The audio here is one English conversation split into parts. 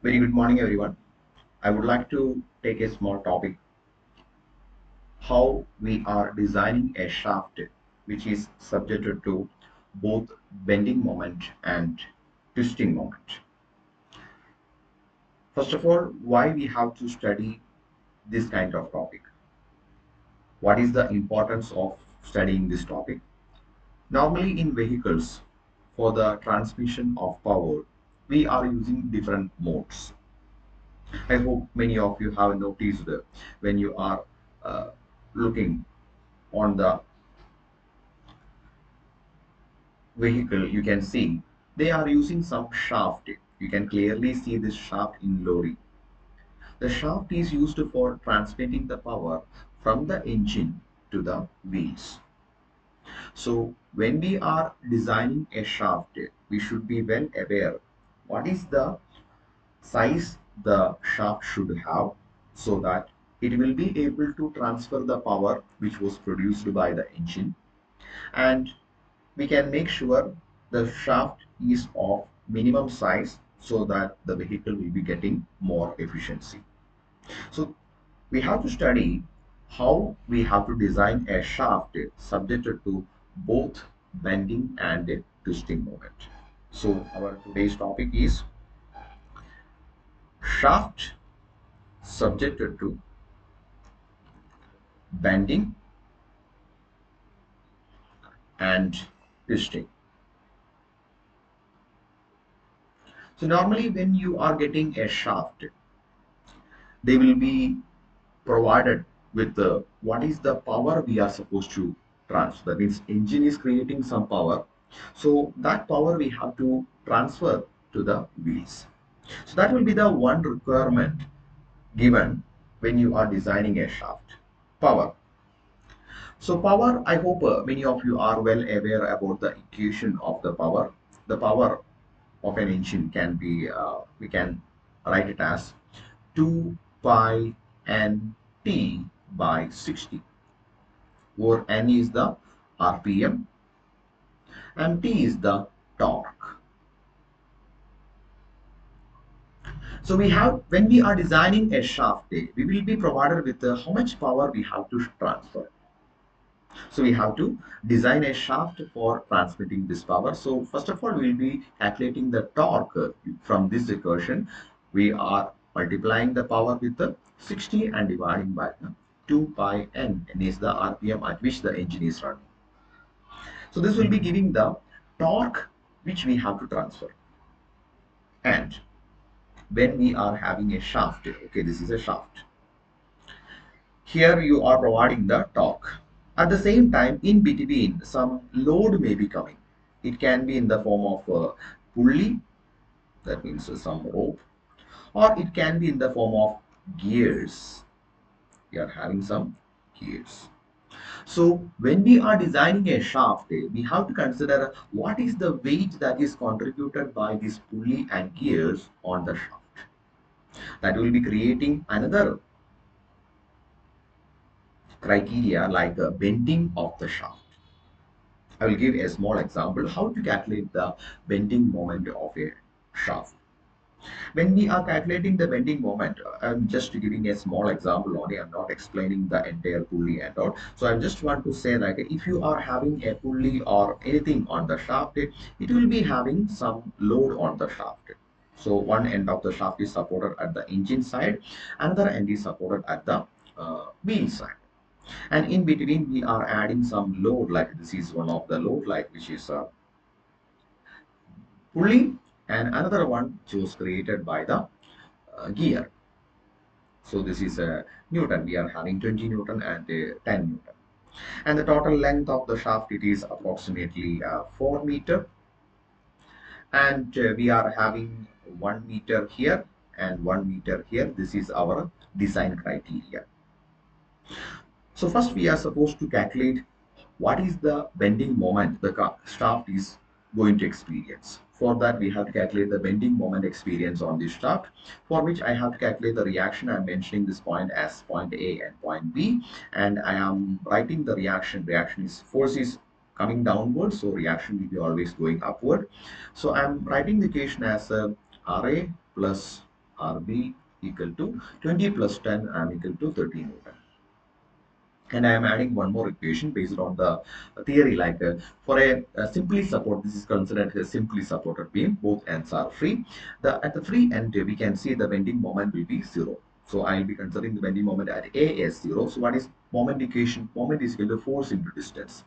Very good morning, everyone. I would like to take a small topic how we are designing a shaft which is subjected to both bending moment and twisting moment. First of all, why we have to study this kind of topic? What is the importance of studying this topic? Normally, in vehicles, for the transmission of power, we are using different modes. I hope many of you have noticed when you are uh, looking on the vehicle, you can see they are using some shaft. You can clearly see this shaft in lorry. The shaft is used for transmitting the power from the engine to the wheels. So when we are designing a shaft, we should be well aware what is the size the shaft should have so that it will be able to transfer the power which was produced by the engine, and we can make sure the shaft is of minimum size so that the vehicle will be getting more efficiency. So we have to study how we have to design a shaft subjected to both bending and twisting moment. So our today's topic is shaft subjected to bending and twisting. So normally when you are getting a shaft, they will be provided with the what is the power we are supposed to transfer. That means engine is creating some power, so that power we have to transfer to the wheels. So that will be the one requirement given when you are designing a shaft. Power. So power, I hope many of you are well aware about the equation of the power. The power of an engine can be we can write it as 2 pi n t by 60, where n is the rpm and t is the torque. So we have, when we are designing a shaft, we will be provided with how much power we have to transfer. So we have to design a shaft for transmitting this power. So first of all, we will be calculating the torque from this equation. We are multiplying the power with the 60 and dividing by the 2 pi n. N is the RPM at which the engine is running. So this will be giving the torque which we have to transfer. And when we are having a shaft, okay, this is a shaft. Here you are providing the torque. At the same time, in between, some load may be coming. It can be in the form of a pulley, that means some rope, or it can be in the form of gears. We are having some gears. So when we are designing a shaft, we have to consider what is the weight that is contributed by this pulley and gears on the shaft. That will be creating another criteria like a bending of the shaft. I will give a small example how to calculate the bending moment of a shaft. When we are calculating the bending moment, I'm just giving a small example only. I'm not explaining the entire pulley and all. So I just want to say like if you are having a pulley or anything on the shaft, it will be having some load on the shaft. So one end of the shaft is supported at the engine side, another end is supported at the wheel side, and in between we are adding some load, like this is one of the load, like which is a pulley, and another one which was created by the gear. So this is a newton, we are having 20 newton and 10 newton, and the total length of the shaft, it is approximately 4 meter, and we are having 1 meter here and 1 meter here. This is our design criteria. So first we are supposed to calculate what is the bending moment the shaft is going to experience. For that, we have to calculate the bending moment experience on this shaft, for which I have to calculate the reaction. I'm mentioning this point as point A and point B, and I am writing the reaction. Reaction is force is coming downward, so reaction will be always going upward. So I'm writing the equation as RA plus RB equal to 20 plus 10, I am equal to 30 Newton. And I am adding one more equation based on the theory, like for a simply support, this is considered a simply supported beam, both ends are free. At the free end we can see the bending moment will be 0. So I will be considering the bending moment at A as 0. So what is moment equation? Moment is equal to force into distance.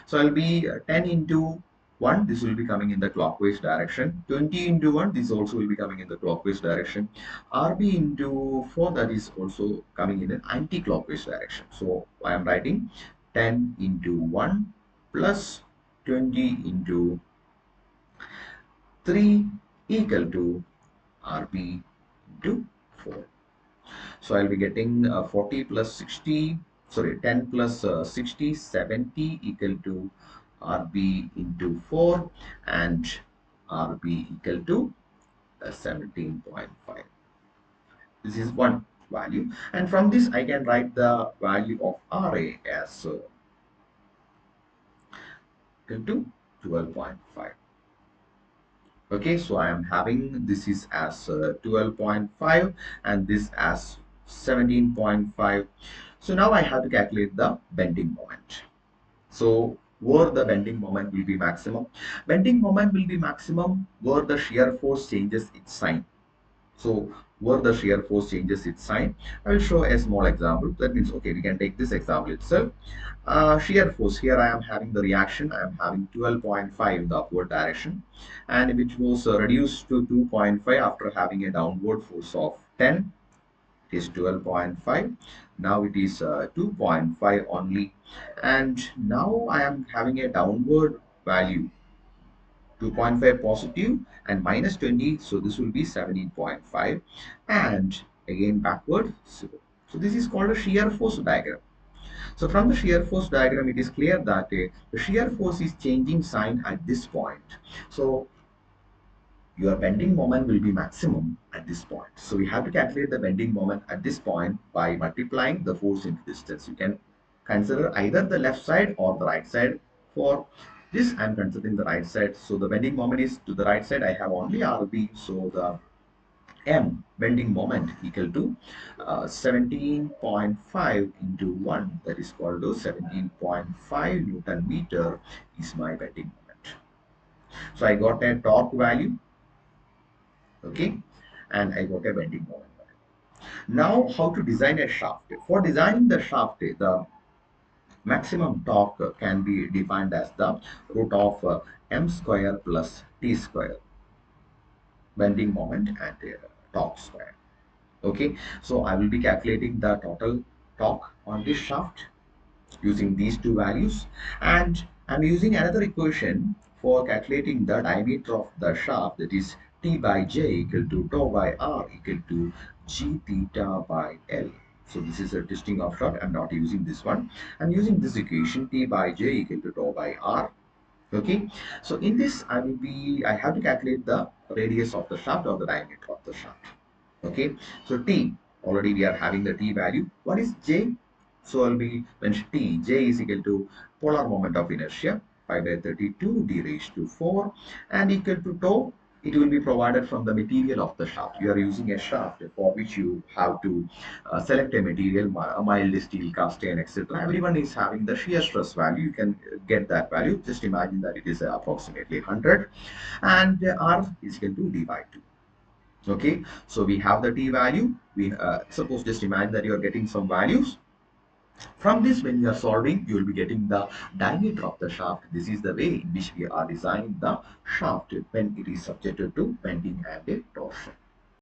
So I'll be 10 into 1, this will be coming in the clockwise direction. 20 into 1, this also will be coming in the clockwise direction. RB into 4, that is also coming in an anti-clockwise direction. So I am writing 10 into 1 plus 20 into 3 equal to RB into 4. So I'll be getting 40 plus 60, sorry, 10 plus 60, 70 equal to RB into 4, and RB equal to 17.5. This is one value, and from this I can write the value of RA as equal to 12.5. Okay, so I am having this is as 12.5 and this as 17.5. So now I have to calculate the bending moment. So where the bending moment will be maximum? Bending moment will be maximum where the shear force changes its sign. So where the shear force changes its sign, I will show a small example. That means, okay, we can take this example itself. Shear force, here I am having the reaction, I am having 12.5 in the upward direction, and which was reduced to 2.5 after having a downward force of 10. It is 12.5. Now it is 2.5 only, and now I am having a downward value 2.5 positive and minus 20, so this will be 17.5, and again backward 0. So this is called a shear force diagram. So from the shear force diagram, it is clear that the shear force is changing sign at this point. So your bending moment will be maximum at this point. So we have to calculate the bending moment at this point by multiplying the force into distance. You can consider either the left side or the right side. For this, I'm considering the right side. So the bending moment is to the right side. I have only RB. So the M bending moment equal to 17.5 into 1, that is called to 17.5 Newton meter is my bending moment. So I got a torque value, okay, and I got a bending moment. Now how to design a shaft? For designing the shaft, the maximum torque can be defined as the root of m square plus t square, bending moment and torque square. Okay, so I will be calculating the total torque on this shaft using these two values, and I'm using another equation for calculating the diameter of the shaft, that is T by J equal to tau by R equal to G theta by L. So this is a twisting of shaft. I'm not using this one. I'm using this equation T by J equal to tau by R. Okay, so in this I have to calculate the radius of the shaft or the diameter of the shaft. Okay, so T, already we are having the T value. What is J? So I'll be when T, J is equal to polar moment of inertia 5 by 32 d raised to 4, and equal to tau. It will be provided from the material of the shaft. You are using a shaft for which you have to select a material, a mild steel, cast iron, etc. Everyone is having the shear stress value. You can get that value. Just imagine that it is approximately 100, and R is equal to d by 2. Okay, so we have the t value. We suppose, just imagine that you are getting some values. From this, when you are solving, you will be getting the diameter of the shaft. This is the way in which we are designing the shaft when it is subjected to bending and a torsion.